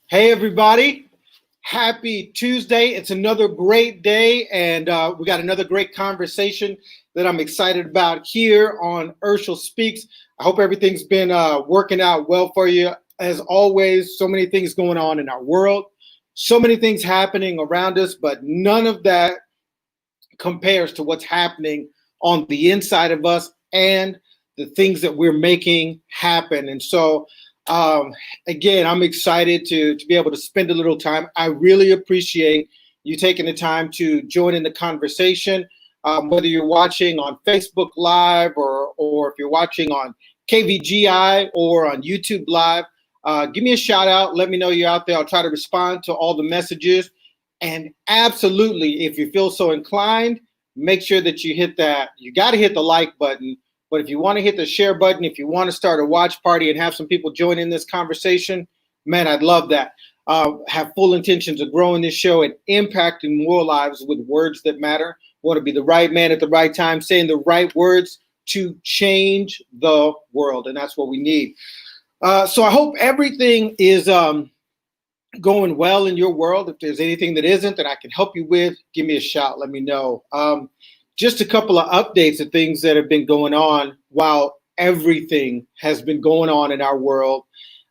Hey, everybody. Happy Tuesday. It's another great day, and we got another great conversation that I'm excited about here on Urshel Speaks. I hope everything's been working out well for you. As always, so many things going on in our world, so many things happening around us, but none of that compares to what's happening on the inside of us and the things that we're making happen. And so, um, again, I'm excited to be able to spend a little time. I really appreciate you taking the time to join in the conversation, whether you're watching on Facebook Live or if you're watching on KVGI or on YouTube Live. Give me a shout out. Let me know you're out there. I'll try to respond to all the messages. And absolutely, if you feel so inclined, make sure that you hit that. You got to hit the like button. But if you want to hit the share button, if you want to start a watch party and have some people join in this conversation, man, I'd love that. Have full intentions of growing this show and impacting more lives with words that matter. Want to be the right man at the right time, saying the right words to change the world. And that's what we need. So I hope everything is going well in your world. If there's anything that isn't that I can help you with, give me a shout. Let me know. Just a couple of updates of things that have been going on while everything has been going on in our world.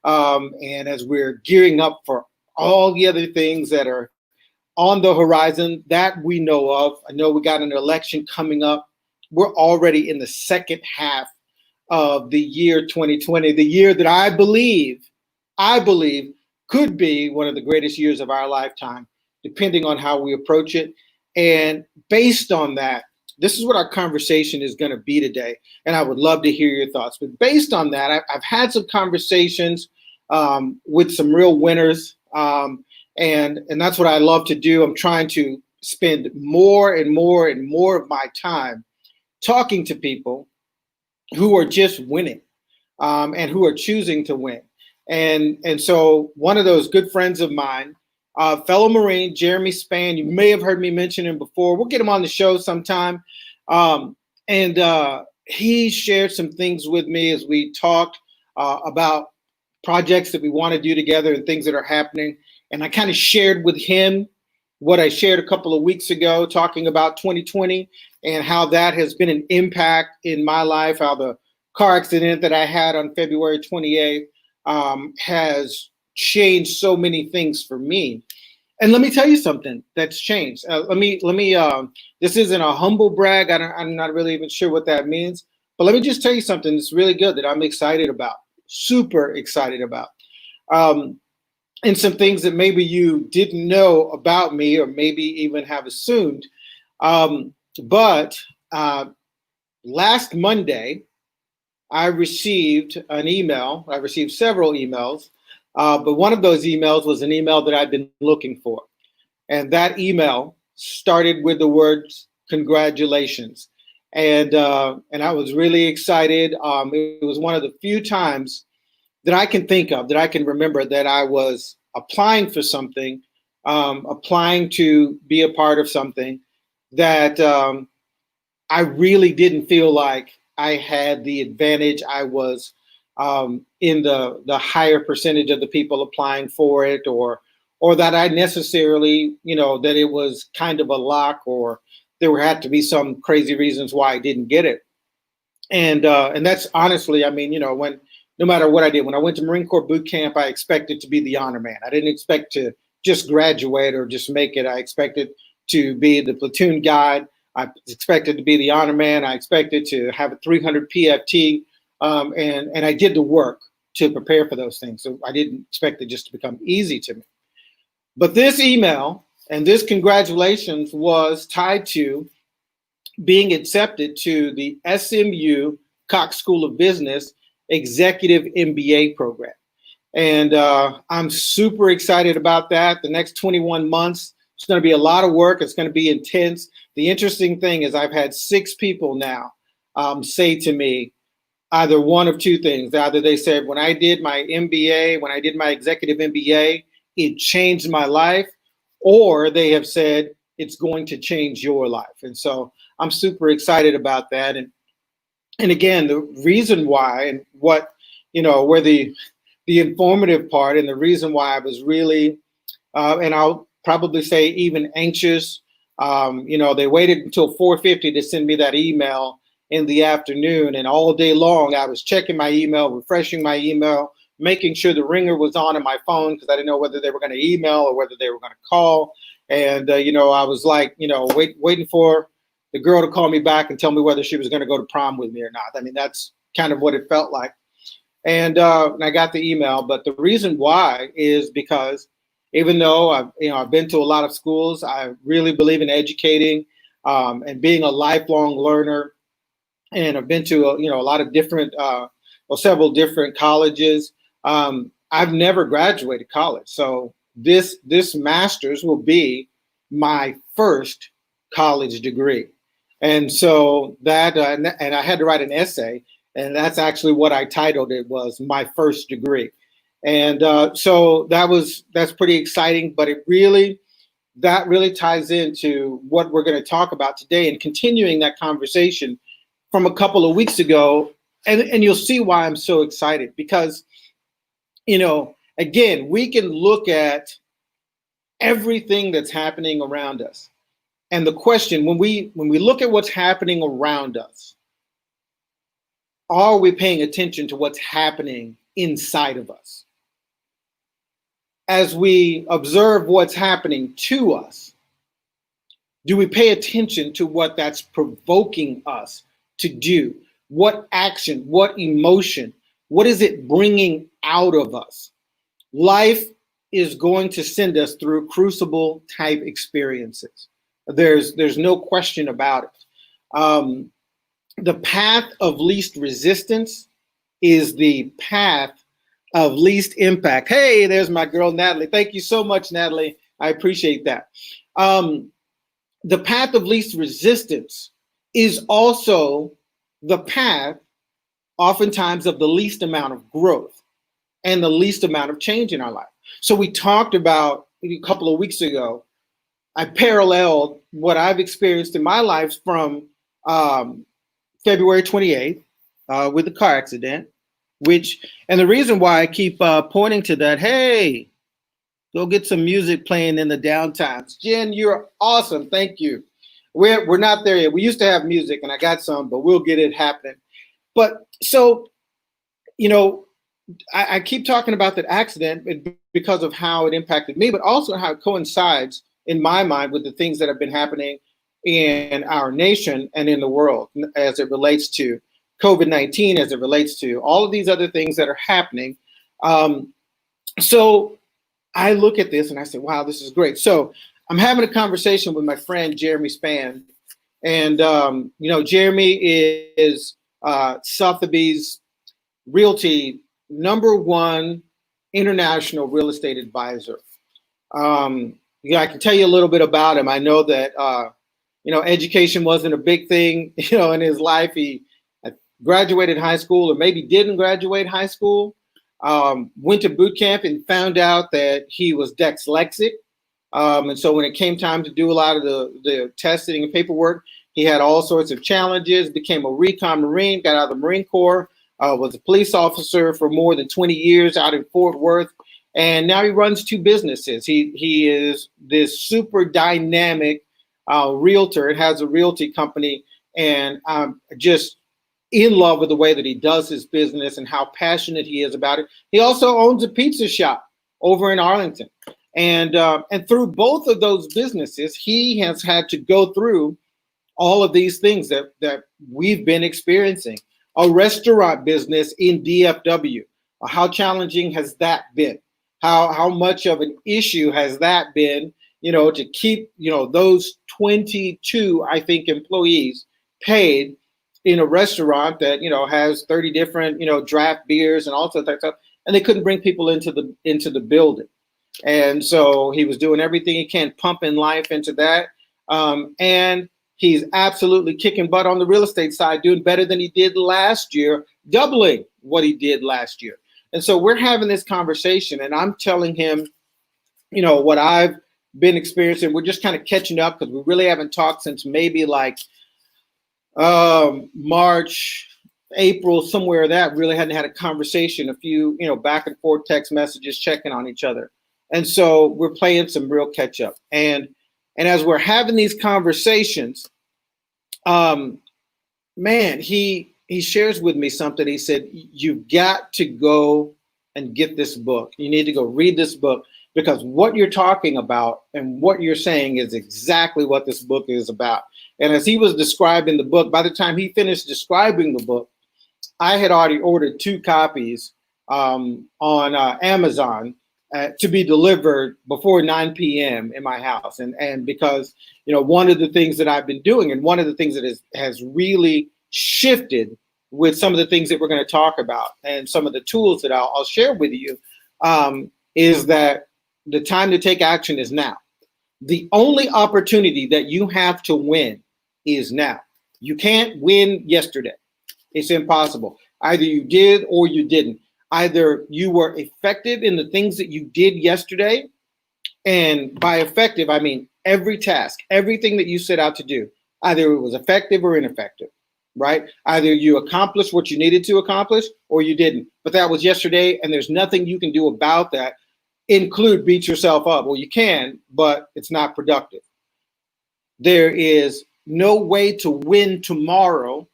And as we're gearing up for all the other things that are on the horizon that we know of. I know we got an election coming up. We're already in the second half of the year 2020, the year that I believe could be one of the greatest years of our lifetime, depending on how we approach it. And based on that, this is what our conversation is going to be today. And I would love to hear your thoughts. But based on that, I've had some conversations with some real winners. And that's what I love to do. I'm trying to spend more and more and more of my time talking to people who are just winning and who are choosing to win. And so one of those good friends of mine, fellow Marine, Jeremy Spann, you may have heard me mention him before. We'll get him on the show sometime. And he shared some things with me as we talked about projects that we want to do together and things that are happening. And I kind of shared with him what I shared a couple of weeks ago, talking about 2020 and how that has been an impact in my life, how the car accident that I had on February 28th has changed so many things for me. And let me tell you something that's changed. Let me. This isn't a humble brag. I'm not really even sure what that means. But let me just tell you something that's really good that I'm excited about, super excited about. And some things that maybe you didn't know about me or maybe even have assumed. But last Monday, I received an email. I received several emails, but one of those emails was an email that I've been looking for. And that email started with the words, congratulations. And I was really excited. It was one of the few times that I can think of, that I can remember, that I was applying for something, applying to be a part of something that I really didn't feel like I had the advantage. I was in the higher percentage of the people applying for it, or that I necessarily, that it was kind of a lock, or there had to be some crazy reasons why I didn't get it. And that's honestly, when no matter what I did, when I went to Marine Corps boot camp, I expected to be the honor man. I didn't expect to just graduate or just make it. I expected to be the platoon guide. I expected to be the honor man. I expected to have a 300 PFT, and I did the work to prepare for those things. So I didn't expect it just to become easy to me. But this email and this congratulations was tied to being accepted to the SMU Cox School of Business Executive MBA program. And I'm super excited about that. The next 21 months, it's going to be a lot of work. It's going to be intense. The interesting thing is I've had 6 people now say to me either one of two things. Either they said, when I did my MBA, when I did my executive MBA, it changed my life, or they have said, it's going to change your life. And so I'm super excited about that. And again, the reason why and what, where the the informative part and the reason why I was really, and I'll probably say even anxious. They waited until 4:50 to send me that email in the afternoon, and all day long I was checking my email, refreshing my email, making sure the ringer was on my phone because I didn't know whether they were going to email or whether they were going to call. And I was like, waiting for the girl to call me back and tell me whether she was going to go to prom with me or not. I mean, that's kind of what it felt like. And I got the email, but the reason why is because even though I've been to a lot of schools, I really believe in educating and being a lifelong learner. And I've been to a lot of different, several different colleges. I've never graduated college, so this master's will be my first college degree, and so that and I had to write an essay, and that's actually what I titled it, was my first degree. And so that's pretty exciting, but that really ties into what we're going to talk about today and continuing that conversation from a couple of weeks ago. And you'll see why I'm so excited, because, again, we can look at everything that's happening around us. And the question, when we look at what's happening around us, are we paying attention to what's happening inside of us? As we observe what's happening to us, do we pay attention to what that's provoking us to do? What action, what emotion, what is it bringing out of us? Life is going to send us through crucible type experiences. There's no question about it. The path of least resistance is the path of least impact. Hey, there's my girl, Natalie. Thank you so much, Natalie. I appreciate that. The path of least resistance is also the path, oftentimes, of the least amount of growth and the least amount of change in our life. So we talked about a couple of weeks ago, I paralleled what I've experienced in my life from February 28th with the car accident, and the reason why I keep pointing to that, hey, go get some music playing in the downtimes. Jen, you're awesome. Thank you. We're not there yet. We used to have music, and I got some, but we'll get it happening. But so, I keep talking about that accident because of how it impacted me, but also how it coincides in my mind with the things that have been happening in our nation and in the world as it relates to COVID-19, as it relates to all of these other things that are happening. So I look at this and I say, wow, this is great. So I'm having a conversation with my friend, Jeremy Spann. And, Jeremy is Sotheby's Realty #1 international real estate advisor. I can tell you a little bit about him. I know that, education wasn't a big thing, in his life. He graduated high school, or maybe didn't graduate high school, went to boot camp and found out that he was dyslexic. And so when it came time to do a lot of the testing and paperwork, he had all sorts of challenges, became a recon Marine, got out of the Marine Corps, was a police officer for more than 20 years out in Fort Worth. And now he runs 2 businesses. He is this super dynamic realtor. It has a realty company, and I'm just in love with the way that he does his business and how passionate he is about it. He also owns a pizza shop over in Arlington. And through both of those businesses, he has had to go through all of these things that we've been experiencing. A restaurant business in DFW. How challenging has that been? How much of an issue has that been, to keep, those 22, I think, employees paid in a restaurant that, has 30 different, draft beers and all sorts of stuff, and they couldn't bring people into the building. And so he was doing everything he can, pumping life into that. And he's absolutely kicking butt on the real estate side, doing better than he did last year, doubling what he did last year. And so we're having this conversation, and I'm telling him, what I've been experiencing. We're just kind of catching up because we really haven't talked since maybe like March April, somewhere that really hadn't had a conversation, a few, back and forth text messages, checking on each other. And so we're playing some real catch up. And as we're having these conversations, man, he shares with me something. He said, you've got to go and get this book. You need to go read this book, because what you're talking about and what you're saying is exactly what this book is about. And as he was describing the book, by the time he finished describing the book, I had already ordered 2 copies on Amazon to be delivered before 9 p.m. in my house. And because, one of the things that I've been doing, and one of the things that has really shifted with some of the things that we're going to talk about and some of the tools that I'll share with you, is that the time to take action is now. The only opportunity that you have to win is now. You can't win yesterday. It's impossible. Either you did or you didn't. Either you were effective in the things that you did yesterday, and by effective, I mean every task, everything that you set out to do, either it was effective or ineffective, right? Either you accomplished what you needed to accomplish or you didn't. But that was yesterday, and there's nothing you can do about that. Include beat yourself up. Well, you can, but it's not productive. There is no way to win tomorrow,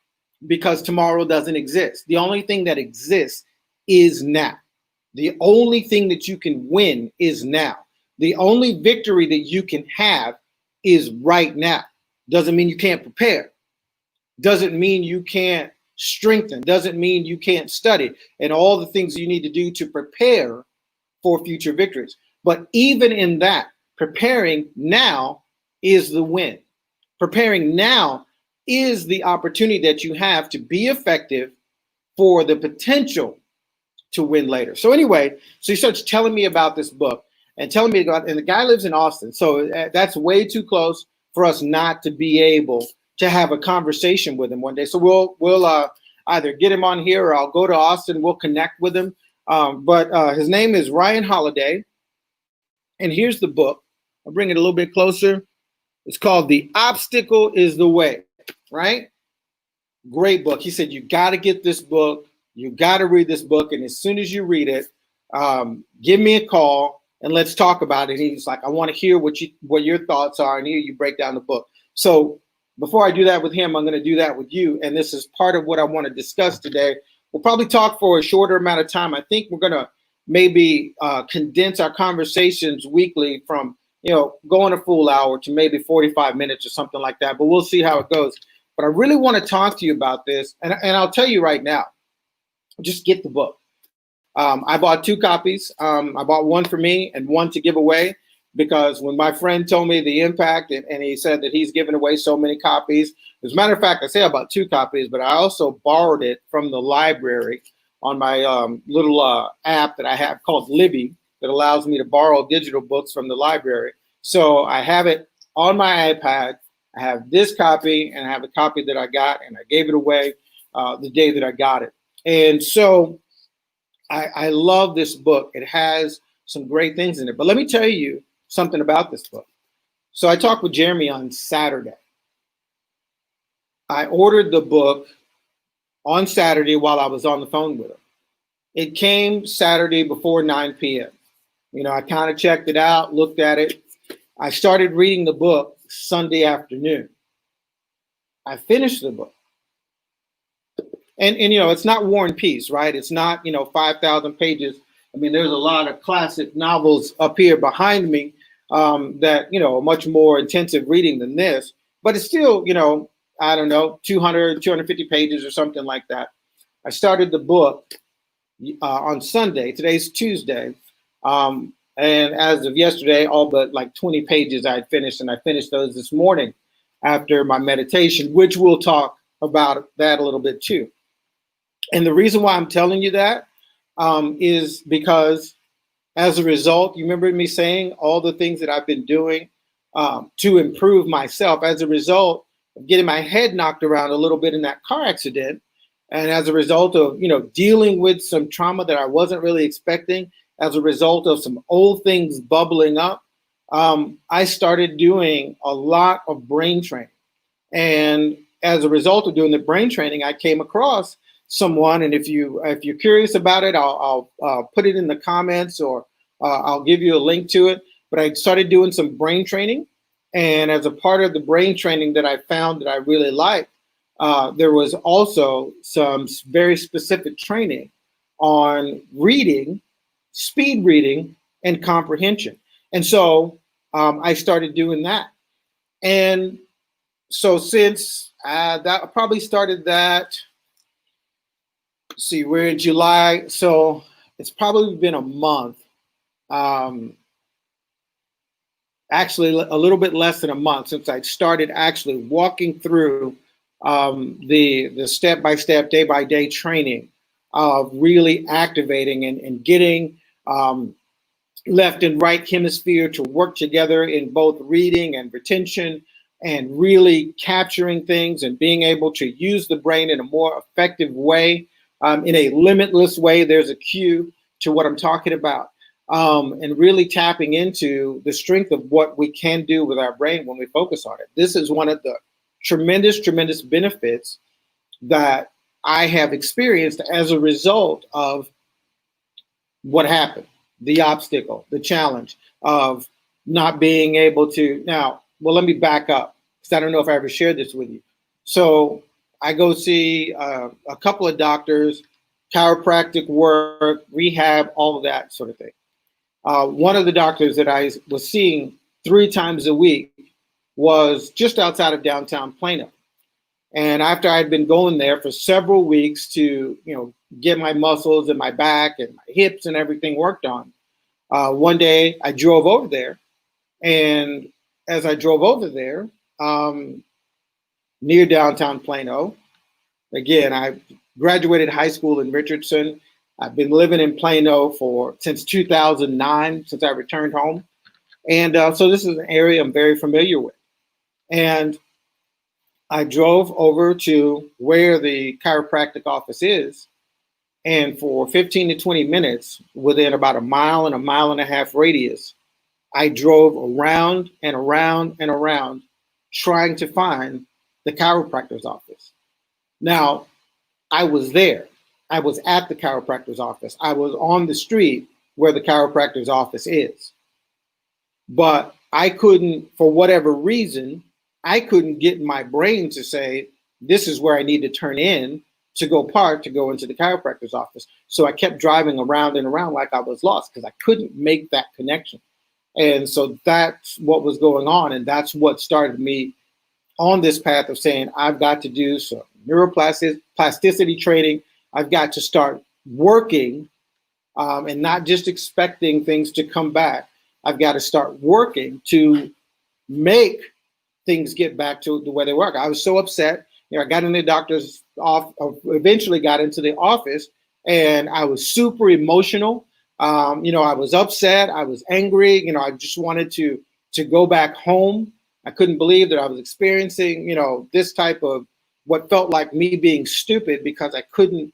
because tomorrow doesn't exist. The only thing that exists is now. The only thing that you can win is now. The only victory that you can have is right now. Doesn't mean you can't prepare. Doesn't mean you can't strengthen. Doesn't mean you can't study and all the things you need to do to prepare for future victories. But even in that, preparing now is the win. Preparing now is the opportunity that you have to be effective for the potential to win later. So anyway, so he starts telling me about this book and telling me about, and the guy lives in Austin. So that's way too close for us not to be able to have a conversation with him one day. So we'll either get him on here, or I'll go to Austin. We'll connect with him. But his name is Ryan Holiday. And here's the book. I'll bring it a little bit closer. It's called The Obstacle is the Way, right? Great book. He said, you got to get this book. You got to read this book. And as soon as you read it, give me a call and let's talk about it. And he's like, I want to hear what your thoughts are and hear you break down the book. So before I do that with him, I'm going to do that with you. And this is part of what I want to discuss today. We'll probably talk for a shorter amount of time. I think we're going to maybe condense our conversations weekly from, going a full hour to maybe 45 minutes or something like that. But we'll see how it goes. But I really want to talk to you about this. And I'll tell you right now, just get the book. I bought 2 copies. I bought one for me and one to give away, because when my friend told me the impact and he said that he's given away so many copies, as a matter of fact, I say I bought 2 copies, but I also borrowed it from the library on my little app that I have called Libby that allows me to borrow digital books from the library. So I have it on my iPad. I have this copy and I have a copy that I got, and I gave it away the day that I got it. And so I love this book. It has some great things in it. But let me tell you something about this book. So I talked with Jeremy on Saturday. I ordered the book on Saturday while I was on the phone with him. It came Saturday before 9 p.m. I kind of checked it out, looked at it. I started reading the book Sunday afternoon. I finished the book. And it's not War and Peace, right? It's not, 5,000 pages. I mean, there's a lot of classic novels up here behind me that, much more intensive reading than this. But it's still, I don't know, 200, 250 pages or something like that. I started the book on Sunday. Today's Tuesday. And as of yesterday, all but like 20 pages I had finished, and I finished those this morning after my meditation, which we'll talk about that a little bit too. And the reason why I'm telling you that is because as a result, you remember me saying all the things that I've been doing to improve myself as a result of getting my head knocked around a little bit in that car accident. And as a result of, dealing with some trauma that I wasn't really expecting, as a result of some old things bubbling up, I started doing a lot of brain training. And as a result of doing the brain training, I came across someone, and if you're curious about it, I'll put it in the comments, or I'll give you a link to it. But I started doing some brain training, and as a part of the brain training that I found that I really liked, there was also some very specific training on reading, speed reading, and comprehension. And so I started doing that. And so since that, I probably started that, see, we're in July, so it's probably been a month. Actually, a little bit less than a month since I started actually walking through the step-by-step, day-by-day training of really activating and getting left and right hemisphere to work together in both reading and retention, and really capturing things and being able to use the brain in a more effective way, in a limitless way. There's a cue to what I'm talking about, and really tapping into the strength of what we can do with our brain when we focus on it. This is one of the tremendous, tremendous benefits that I have experienced as a result of what happened, the obstacle, the challenge of not being able to. Now, well, let me back up, because I don't know if I ever shared this with you. So I go see a couple of doctors, chiropractic work, rehab, all of that sort of thing. One of the doctors that I was seeing 3 times a week was just outside of downtown Plano. And after I had been going there for several weeks to, get my muscles and my back and my hips and everything worked on, one day I drove over there. And as I drove over there, near downtown Plano, again, I graduated high school in Richardson. I've been living in Plano since 2009, since I returned home. And so this is an area I'm very familiar with. And I drove over to where the chiropractic office is. And for 15 to 20 minutes, within about a mile and a half radius, I drove around and around and around trying to find the chiropractor's office. Now, I was there. I was at the chiropractor's office. I was on the street where the chiropractor's office is. But I couldn't, for whatever reason, I couldn't get my brain to say, this is where I need to turn in to go park to go into the chiropractor's office. So I kept driving around and around like I was lost, because I couldn't make that connection. And so that's what was going on. And that's what started me on this path of saying, I've got to do some neuroplasticity training. I've got to start working, and not just expecting things to come back. I've got to start working to make things get back to the way they were. I was so upset. I got in the doctor's office, eventually got into the office, and I was super emotional. I was upset. I was angry. I just wanted to go back home. I couldn't believe that I was experiencing, this type of what felt like me being stupid, because I couldn't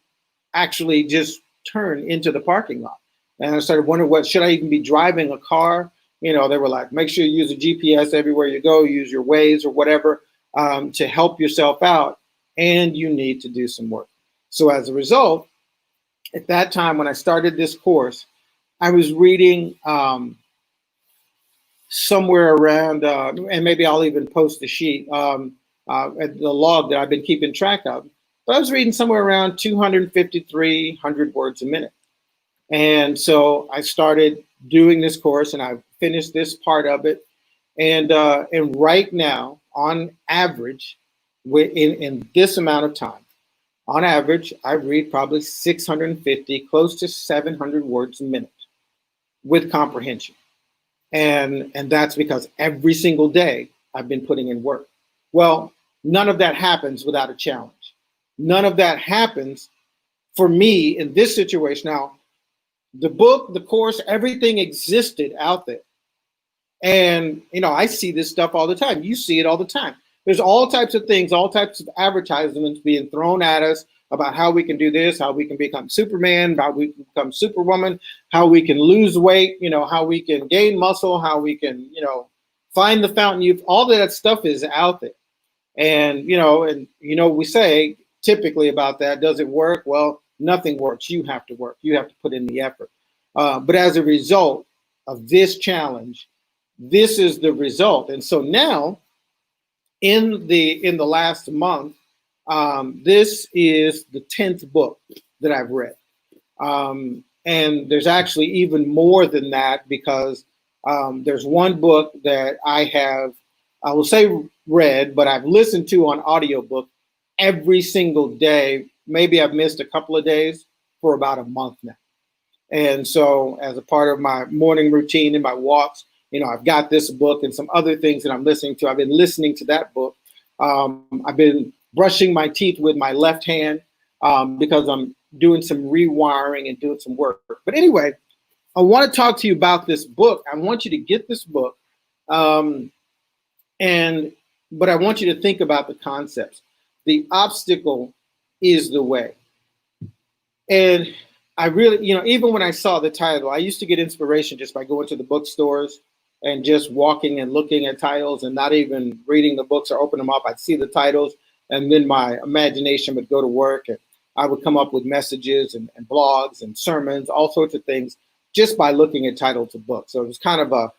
actually just turn into the parking lot. And I started wondering, what should I even be driving a car? They were like, make sure you use a GPS everywhere you go, use your Waze or whatever, to help yourself out. And you need to do some work. So as a result, at that time, when I started this course, I was reading somewhere around, and maybe I'll even post the sheet, the log that I've been keeping track of. But I was reading somewhere around 250, 300 words a minute. And so I started doing this course, and I finished this part of it. And right now, on average, in this amount of time, on average, I read probably 650, close to 700 words a minute with comprehension. And that's because every single day I've been putting in work. Well, none of that happens without a challenge. None of that happens for me in this situation. Now, the book, the course, everything existed out there. And, I see this stuff all the time. You see it all the time. There's all types of things, all types of advertisements being thrown at us about how we can do this, how we can become Superman, how we can become Superwoman, how we can lose weight, how we can gain muscle, how we can, find the fountain youth. All of that stuff is out there. And, we say, typically about that. Does it work? Well, nothing works. You have to work. You have to put in the effort. But as a result of this challenge, this is the result. And so now, in the last month, this is the 10th book that I've read. And there's actually even more than that, because there's one book that I will say read, but I've listened to on audiobook every single day. Maybe I've missed a couple of days for about a month now. And so as a part of my morning routine and my walks, I've got this book and some other things that I'm listening to. I've been listening to that book. I've been brushing my teeth with my left hand because I'm doing some rewiring and doing some work. But anyway, I want to talk to you about this book. I want you to get this book. But I want you to think about the concepts. The obstacle is the way. And I really, even when I saw the title, I used to get inspiration just by going to the bookstores and just walking and looking at titles and not even reading the books or open them up. I'd see the titles, and then my imagination would go to work, and I would come up with messages and blogs and sermons, all sorts of things, just by looking at titles of books. So it was kind of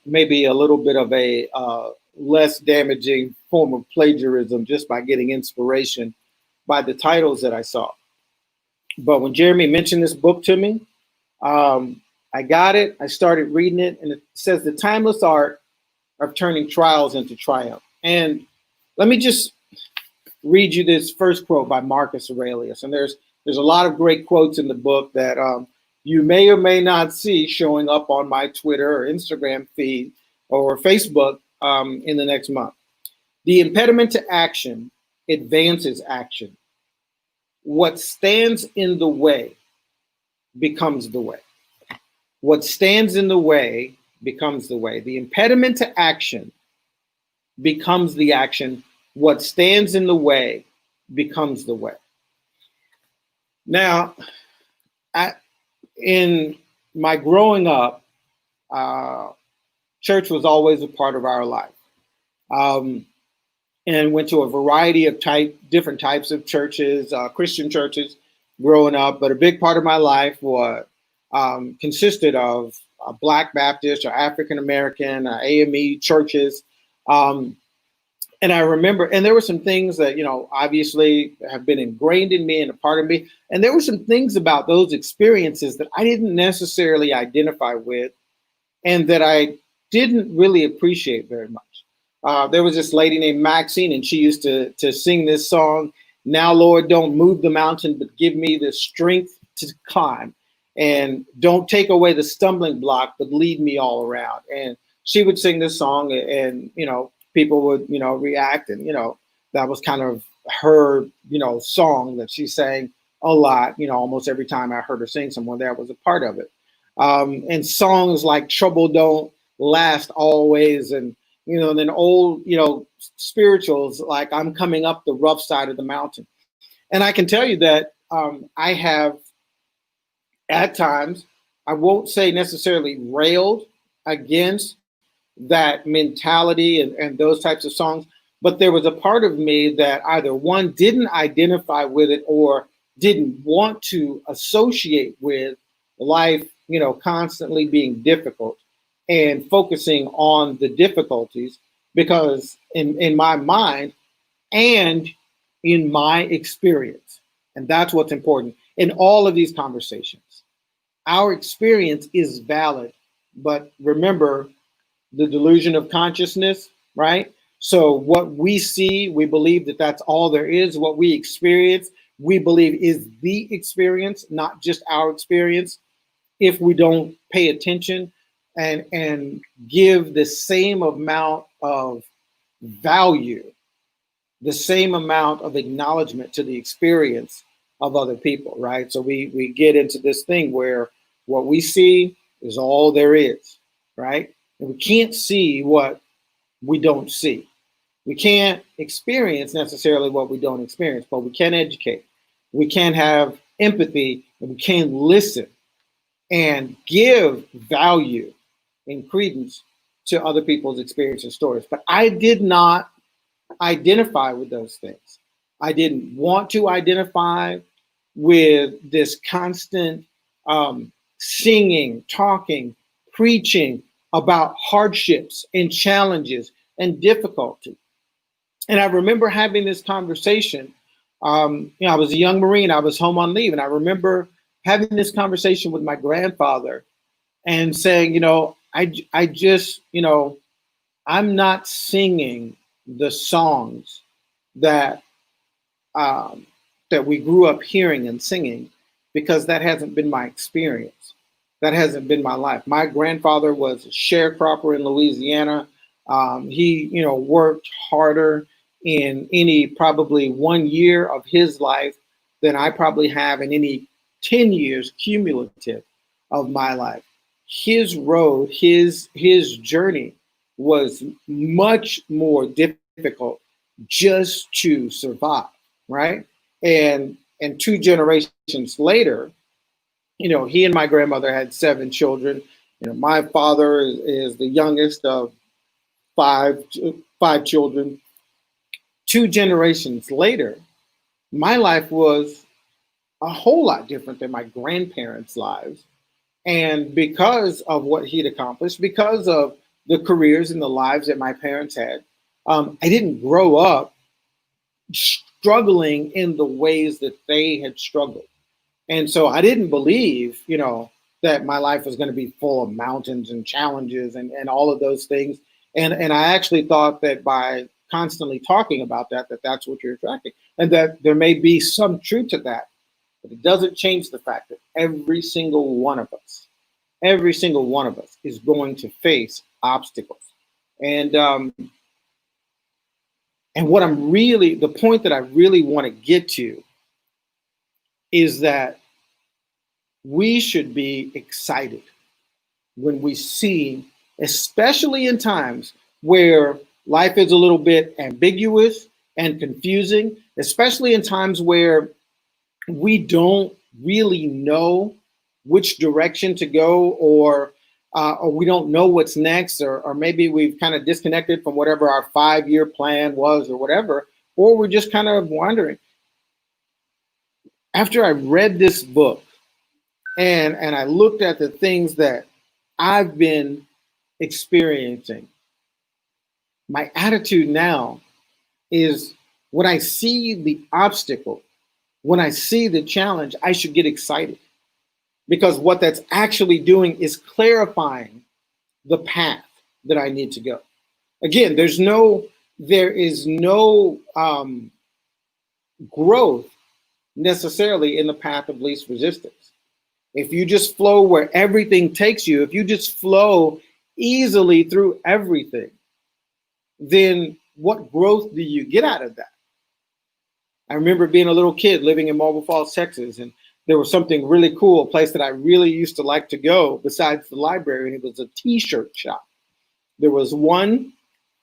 maybe a little bit of a less damaging form of plagiarism, just by getting inspiration by the titles that I saw. But when Jeremy mentioned this book to me, I got it. I started reading it, and it says the timeless art of turning trials into triumph. And let me just read you this first quote by Marcus Aurelius. And there's a lot of great quotes in the book that you may or may not see showing up on my Twitter or Instagram feed or Facebook in the next month. The impediment to action advances action. What stands in the way becomes the way. What stands in the way becomes the way. The impediment to action becomes the action. What stands in the way becomes the way. Now, in my growing up, church was always a part of our life. And went to a variety of different types of churches, Christian churches growing up. But a big part of my life consisted of Black Baptist or African American AME churches. And I remember, and there were some things that, obviously have been ingrained in me and a part of me. And there were some things about those experiences that I didn't necessarily identify with and that I didn't really appreciate very much. There was this lady named Maxine, and she used to sing this song, "Now, Lord, don't move the mountain, but give me the strength to climb. And don't take away the stumbling block, but lead me all around." And she would sing this song, and, people would, react. And, that was kind of her, song that she sang a lot, almost every time I heard her sing, someone there was a part of it. And songs like "Trouble Don't Last Always," and, and then old, spirituals like "I'm Coming Up the Rough Side of the Mountain." And I can tell you that I have, at times, I won't say necessarily railed against that mentality and those types of songs, but there was a part of me that either one, didn't identify with it, or didn't want to associate with life, constantly being difficult and focusing on the difficulties, because in my mind and in my experience, and that's what's important in all of these conversations, our experience is valid. But remember the delusion of consciousness, right? So what we see, we believe that that's all there is. What we experience, we believe is the experience, not just our experience. If we don't pay attention and give the same amount of value, the same amount of acknowledgement to the experience of other people, right? So we get into this thing where what we see is all there is, right? And we can't see what we don't see. We can't experience necessarily what we don't experience, but we can educate. We can have empathy, and we can listen and give value and credence to other people's experience and stories. But I did not identify with those things. I didn't want to identify with this constant singing, talking, preaching about hardships and challenges and difficulty. And I remember having this conversation. I was a young Marine. I was home on leave, and I remember having this conversation with my grandfather and saying, I just, I'm not singing the songs that that we grew up hearing and singing, because that hasn't been my experience. That hasn't been my life. My grandfather was a sharecropper in Louisiana. He, worked harder in any probably 1 year of his life than I probably have in any 10 years cumulative of my life. His road, his journey was much more difficult just to survive, right? And 2 generations later, he and my grandmother had 7 children. My father is the youngest of five children. 2 generations later, my life was a whole lot different than my grandparents' lives. And because of what he'd accomplished, because of the careers and the lives that my parents had, I didn't grow up struggling in the ways that they had struggled. And so I didn't believe, that my life was going to be full of mountains and challenges and all of those things. And I actually thought that by constantly talking about that's what you're attracting, and that there may be some truth to that, but it doesn't change the fact that every single one of us is going to face obstacles. And what the point that I really want to get to is that we should be excited when we see, especially in times where life is a little bit ambiguous and confusing, especially in times where we don't really know which direction to go, or we don't know what's next, or maybe we've kind of disconnected from whatever our 5-year plan was or whatever, or we're just kind of wondering. After I read this book and I looked at the things that I've been experiencing, my attitude now is, when I see the obstacle, when I see the challenge, I should get excited, because what that's actually doing is clarifying the path that I need to go. Again, there is no growth necessarily in the path of least resistance. If you just flow where everything takes you, if you just flow easily through everything, then what growth do you get out of that? I remember being a little kid living in Marble Falls, Texas, and there was something really cool, a place that I really used to like to go besides the library, and it was a t-shirt shop. There was one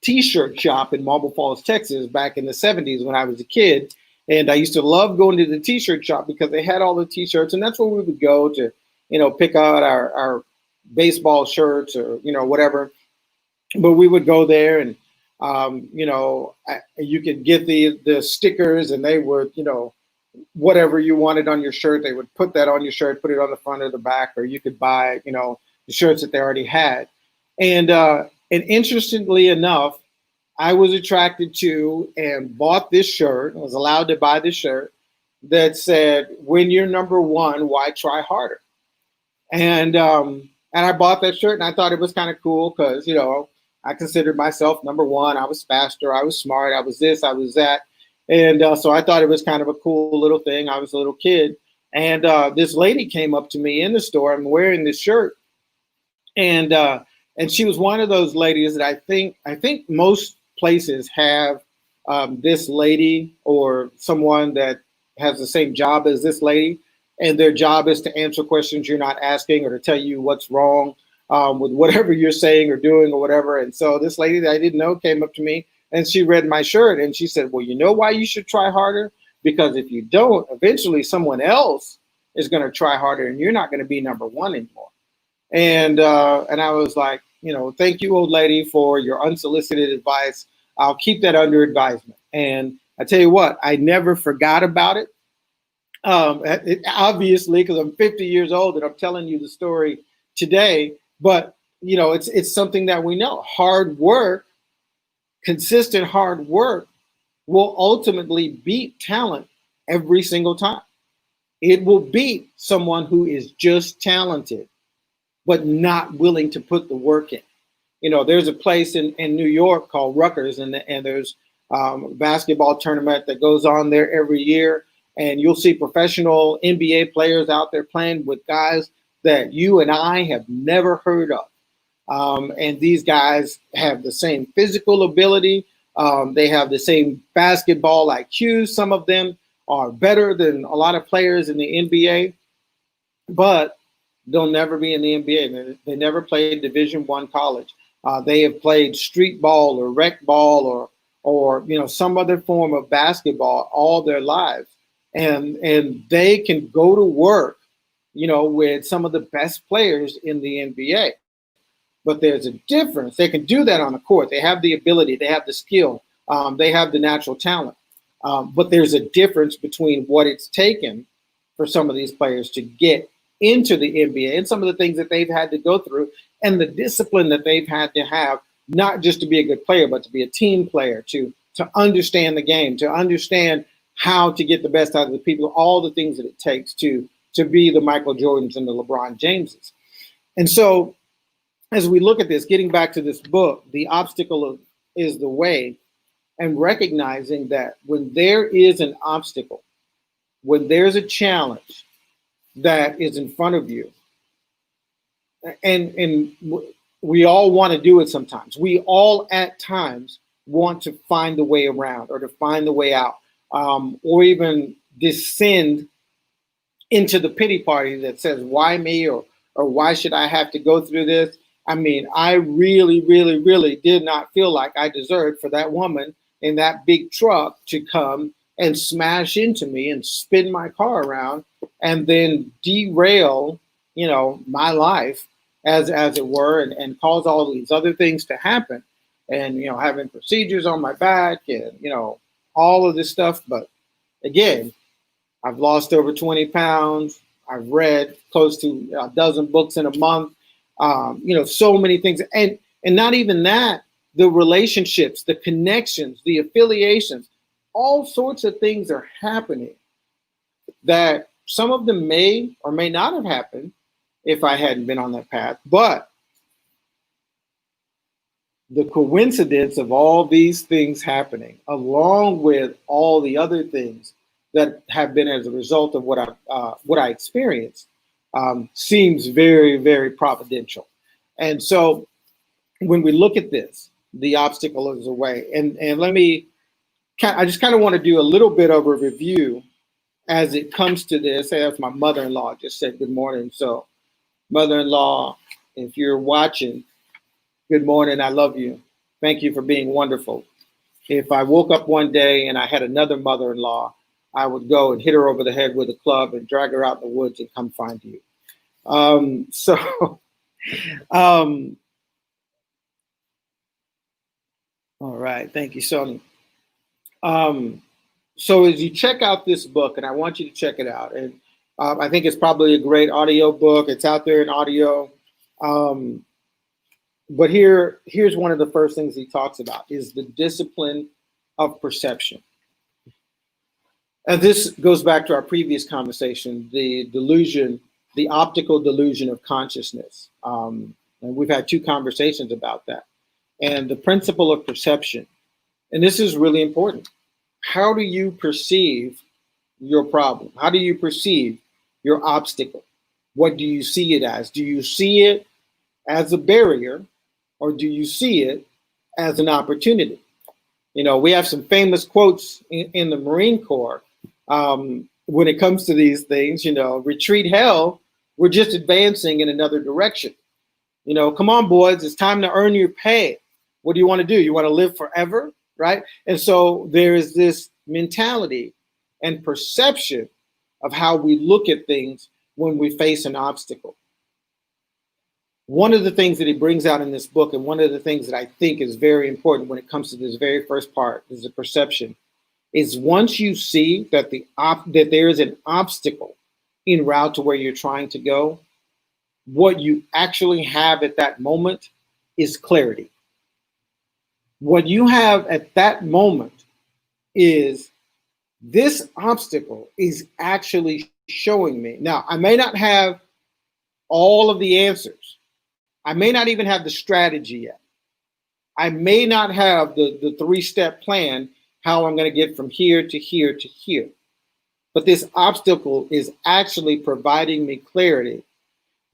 t-shirt shop in Marble Falls, Texas back in the 70s when I was a kid, and I used to love going to the t-shirt shop because they had all the t-shirts, and that's where we would go to, pick out our baseball shirts or, whatever. But we would go there, and you could get the stickers, and they would, whatever you wanted on your shirt, they would put that on your shirt, put it on the front or the back, or you could buy, the shirts that they already had. And interestingly enough, I was attracted to and bought this shirt, was allowed to buy this shirt that said, "When you're number one, why try harder?" And I bought that shirt, and I thought it was kind of cool because, I considered myself number one. I was faster, I was smart, I was this, I was that. And so I thought it was kind of a cool little thing. I was a little kid. And this lady came up to me in the store. I'm wearing this shirt. And she was one of those ladies that I think most places have this lady or someone that has the same job as this lady. And their job is to answer questions you're not asking, or to tell you what's wrong with whatever you're saying or doing or whatever. And so this lady that I didn't know came up to me, and she read my shirt, and she said, "Well, you know why you should try harder? Because if you don't, eventually someone else is going to try harder, and you're not going to be number one anymore." And I was like, thank you, old lady, for your unsolicited advice. I'll keep that under advisement. And I tell you what, I never forgot about it. Obviously, because I'm 50 years old and I'm telling you the story today, but it's something that we know. Hard work, consistent hard work will ultimately beat talent every single time. It will beat someone who is just talented, but not willing to put the work in. There's a place in New York called Rutgers, and there's a basketball tournament that goes on there every year. And you'll see professional NBA players out there playing with guys that you and I have never heard of. And these guys have the same physical ability. They have the same basketball IQ. Some of them are better than a lot of players in the NBA, but they'll never be in the NBA. They never played Division I college. They have played street ball or rec ball or some other form of basketball all their lives, and they can go to work, with some of the best players in the NBA. But there's a difference. They can do that on the court. They have the ability. They have the skill. They have the natural talent. But there's a difference between what it's taken for some of these players to get into the NBA and some of the things that they've had to go through and the discipline that they've had to have, not just to be a good player, but to be a team player, to understand the game, to understand how to get the best out of the people, all the things that it takes to be the Michael Jordans and the LeBron Jameses. And so as we look at this, getting back to this book, The Obstacle is the Way, and recognizing that when there is an obstacle, when there's a challenge that is in front of you, and we all want to do it sometimes. We all at times want to find the way around or to find the way out, or even descend into the pity party that says, why me, or why should I have to go through this? I mean, I really, really, really did not feel like I deserved for that woman in that big truck to come and smash into me and spin my car around and then derail, my life as it were, and cause all these other things to happen. And, having procedures on my back and, all of this stuff. But again, I've lost over 20 pounds. I've read close to a dozen books in a month. So many things. And not even that, the relationships, the connections, the affiliations, all sorts of things are happening that some of them may or may not have happened if I hadn't been on that path. But the coincidence of all these things happening, along with all the other things that have been as a result of what I experienced, seems very, very providential. And so when we look at this, the obstacle is a way. And I just kind of want to do a little bit of a review as it comes to this. As my mother-in-law just said good morning. So mother-in-law, if you're watching, good morning. I love you. Thank you for being wonderful. If I woke up one day and I had another mother-in-law, I would go and hit her over the head with a club and drag her out in the woods and come find you. All right. Thank you, Sony. So as you check out this book, and I want you to check it out, and I think it's probably a great audio book. It's out there in audio. But here's one of the first things he talks about is the discipline of perception. And this goes back to our previous conversation, the optical delusion of consciousness. And we've had two conversations about that. And the principle of perception. And this is really important. How do you perceive your problem? How do you perceive your obstacle? What do you see it as? Do you see it as a barrier, or do you see it as an opportunity? We have some famous quotes in the Marine Corps when it comes to these things. Retreat hell, we're just advancing in another direction. Come on, boys, it's time to earn your pay. What do you want to do? You want to live forever, right? And so there is this mentality and perception of how we look at things when we face an obstacle. One of the things that he brings out in this book, and one of the things that I think is very important when it comes to this very first part, is the perception, is once you see that that there is an obstacle en route to where you're trying to go, what you actually have at that moment is clarity. What you have at that moment is this obstacle is actually showing me. Now, I may not have all of the answers. I may not even have the strategy yet. I may not have the three-step plan, how I'm going to get from here to here to here. But this obstacle is actually providing me clarity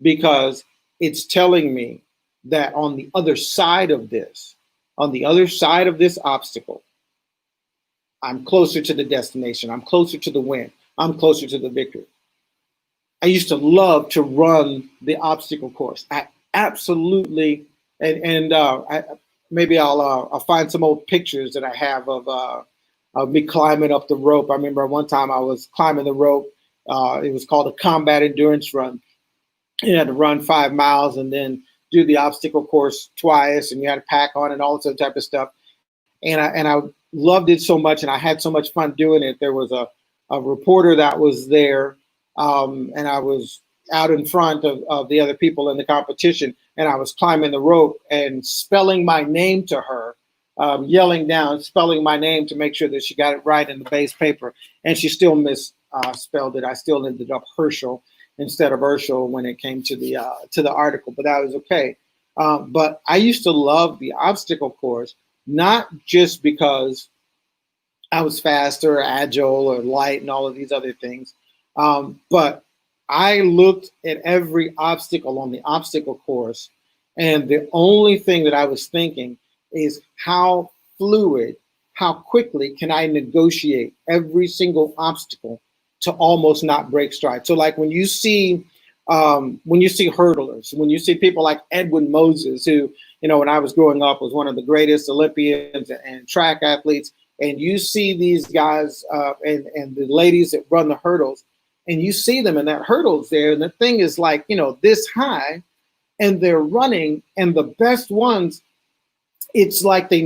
because it's telling me that on the other side of this, obstacle, I'm closer to the destination. I'm closer to the win. I'm closer to the victory. I used to love to run the obstacle course. I absolutely, maybe I'll find some old pictures that I have of me climbing up the rope. I remember one time I was climbing the rope. It was called a combat endurance run. You had to run 5 miles and then do the obstacle course twice, and you had to pack on and all that type of stuff. And I loved it so much, and I had so much fun doing it. There was a reporter that was there, and I was out in front of the other people in the competition, and I was climbing the rope and spelling my name to her, yelling down, spelling my name to make sure that she got it right in the base paper, and she still misspelled it. I still ended up Herschel instead of Urshel when it came to the article, but that was okay. But I used to love the obstacle course, not just because I was faster, agile, or light, and all of these other things, but I looked at every obstacle on the obstacle course, and the only thing that I was thinking is how fluid, how quickly can I negotiate every single obstacle to almost not break stride. So like when you see hurdlers, when you see people like Edwin Moses, who, when I was growing up was one of the greatest Olympians and track athletes, and you see these guys and the ladies that run the hurdles, and you see them in that hurdles there, and the thing is like, this high, and they're running, and the best ones, it's like they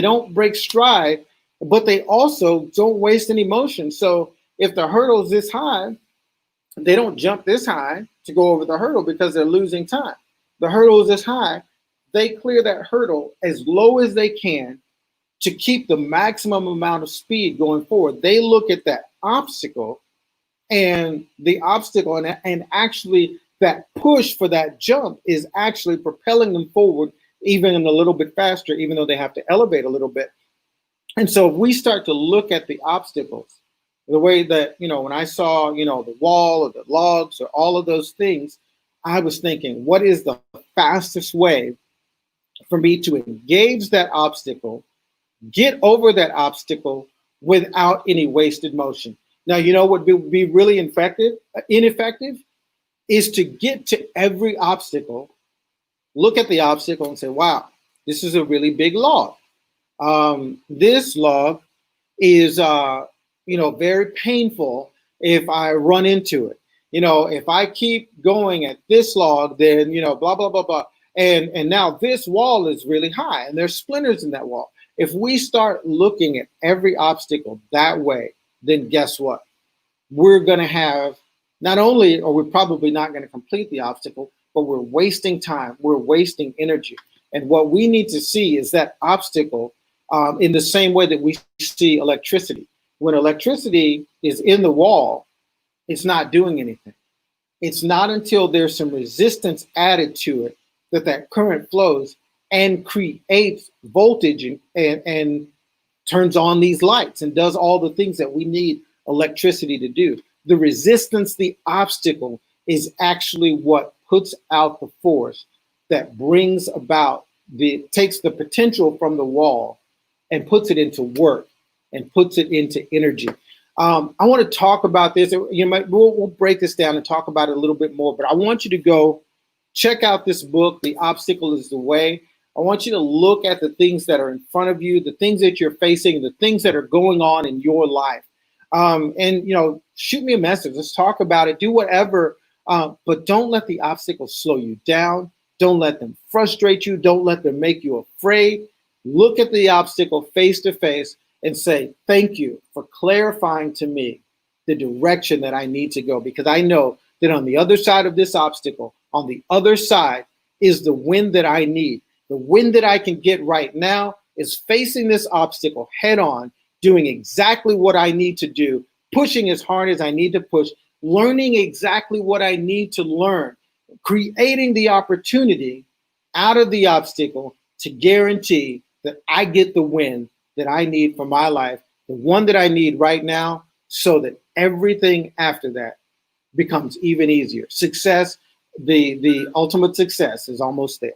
don't break stride, but they also don't waste any motion. So if the hurdle's this high, they don't jump this high to go over the hurdle because they're losing time. The hurdle is this high. They clear that hurdle as low as they can to keep the maximum amount of speed going forward. They look at that obstacle and actually that push for that jump is actually propelling them forward even a little bit faster, even though they have to elevate a little bit. And so if we start to look at the obstacles, the way that, when I saw, the wall or the logs or all of those things, I was thinking, what is the fastest way for me to engage that obstacle, get over that obstacle without any wasted motion? Now, what would be really ineffective is to get to every obstacle, look at the obstacle and say, wow, this is a really big log. This log is, very painful if I run into it. If I keep going at this log, then, blah, blah, blah, blah. And now this wall is really high and there's splinters in that wall. If we start looking at every obstacle that way, then guess what? We're going to have not only, or we're probably not going to complete the obstacle, but we're wasting time, we're wasting energy. And what we need to see is that obstacle in the same way that we see electricity. When electricity is in the wall, it's not doing anything. It's not until there's some resistance added to it that current flows and creates voltage and turns on these lights and does all the things that we need electricity to do. The resistance, the obstacle, is actually what puts out the force that brings about takes the potential from the wall and puts it into work and puts it into energy. I want to talk about this. We'll break this down and talk about it a little bit more, but I want you to go check out this book, The Obstacle is the Way. I want you to look at the things that are in front of you, the things that you're facing, the things that are going on in your life. And shoot me a message. Let's talk about it. Do whatever, but don't let the obstacles slow you down. Don't let them frustrate you. Don't let them make you afraid. Look at the obstacle face to face and say, thank you for clarifying to me the direction that I need to go, because I know that on the other side of this obstacle, on the other side is the win that I need. The win that I can get right now is facing this obstacle head on, doing exactly what I need to do, pushing as hard as I need to push, learning exactly what I need to learn, creating the opportunity out of the obstacle to guarantee that I get the win that I need for my life, the one that I need right now, so that everything after that becomes even easier. Success, the ultimate success is almost there.